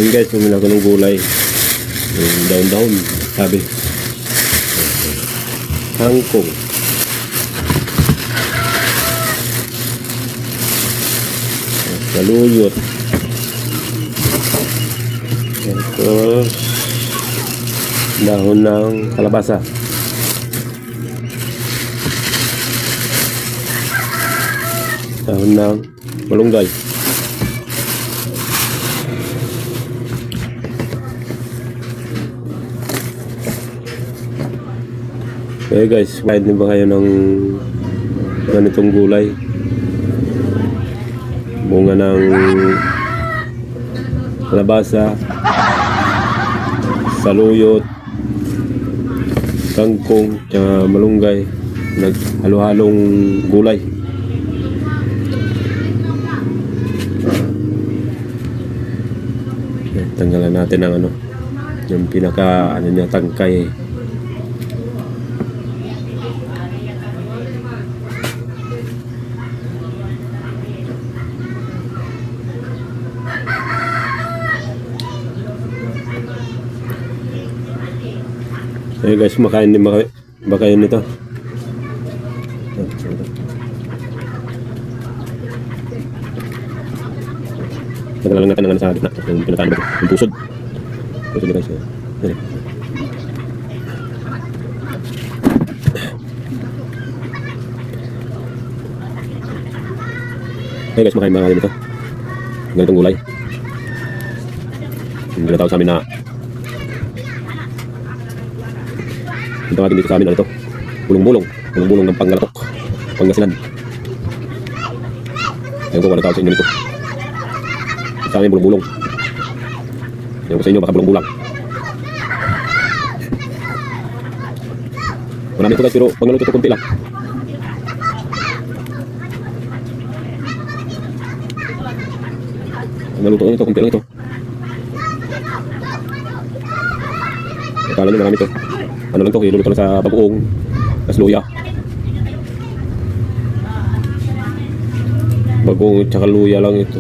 Ayun guys, pumila ko ng gulay. Yung daon-daon, sabi. Kangkong. Saluyot. Ito. Dahon ng kalabasa. Dahon ng malunggay. Okay guys, kahit din ba kayo ng ganitong gulay? Bunga ng kalabasa, saluyot, kangkong, tsaka malunggay, naghalo-halong gulay. Tanggalan natin ang yung pinaka niya, tangkay. Hey guys, makain din ba kayo nito? Naglalang natin ng sa gitna. Yung pinatahan ba? Yung pusod. Pusod guys. Yan. Hey guys, makain ba kayo nito? Ganitong gulay. Yung ginatawag sa amin na ito tawagin dito sa amin ito, bulong-bulong. Bulong-bulong ng Pangalatok, Pangasinan. Ayun ko kung ano tawag sa inyo nito. Sa amin bulong-bulong. Ayun ko sa inyo baka bulong-bulang. Marami ito guys, pero pag naluto ito kunti lang. Pag naluto ito kunti lang ito. Akala nyo marami ito. Ano lang to, iluluto lang sa bagoong, tas luya. Bagoong tsaka luya lang ito.